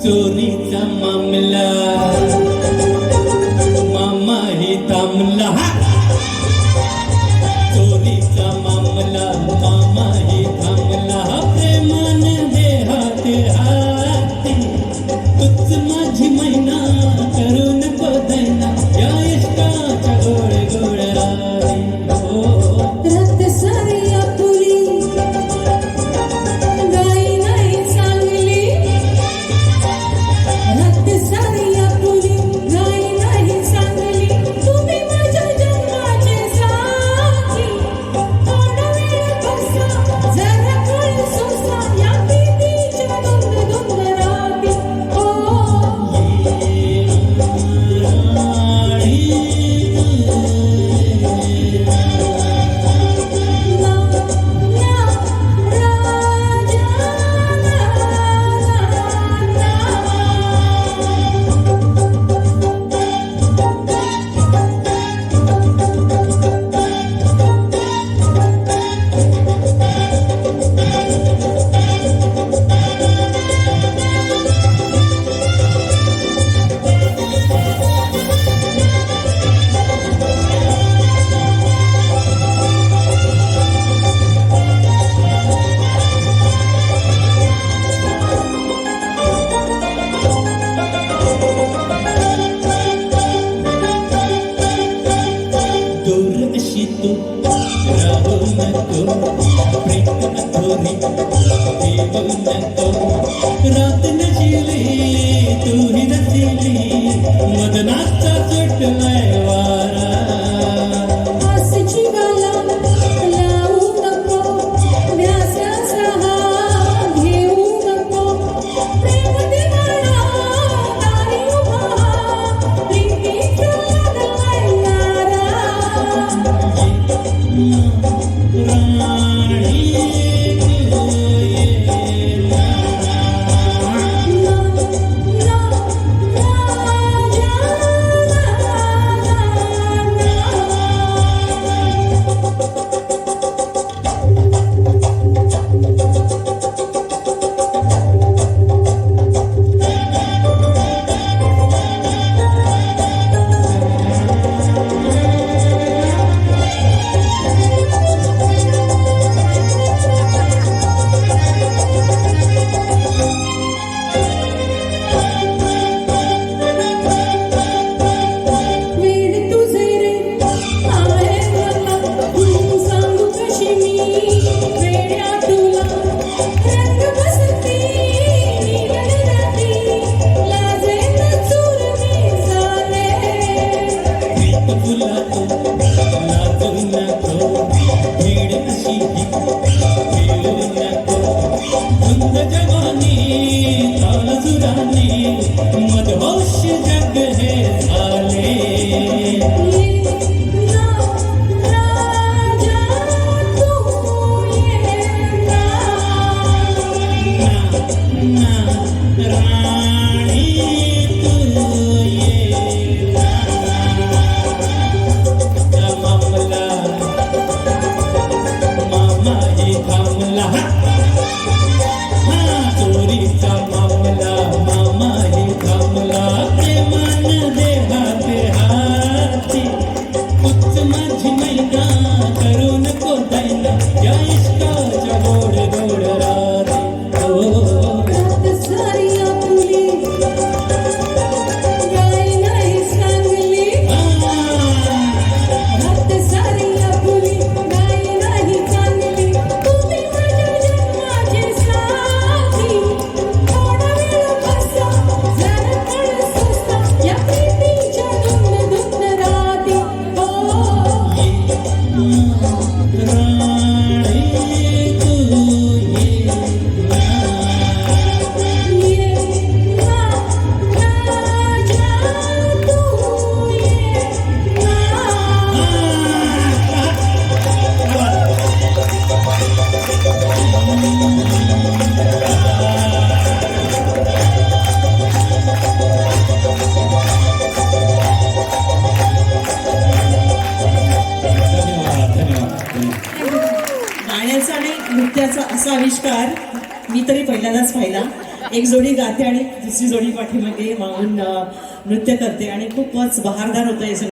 चोरीचा मामला मामा ही थांबला, चोरीचा मामला मामा ही थांबला, प्रेमाने दे हाती हाती, तूच माझी मैना करू नको दैना, या इश्काच्या गोड गोड राती. रक्त सारी आपुली गाई नाही चांगली, रक्त सारी आपुली गाई नाही चांगली, तुम्ही माझ्या जन्माचे साथी, थोडा वेळ बसा जरा कळ सोसा, या प्रीतीच्या धुंद धुंद राती. दूर अशी तू राहू नको, प्रेम अधोरी देऊ नको, रात नशिली तू ही नशिली, मदनाचा सुटलाय वारा. आस जीवाला लावू नको, ध्यासाचा हात घेऊ नको, प्रेम दिवाळा दारी उभा, प्रीतीचा लागलाय नारा. राणी गाण्याचा आणि नृत्याचा असा आविष्कार मी तरी पहिल्यांदाच पाहिला. एक जोडी गाते आणि दुसरी जोडी पाठीमागे मागून नृत्य करते आणि खूपच बहारदार होतं हे सगळं.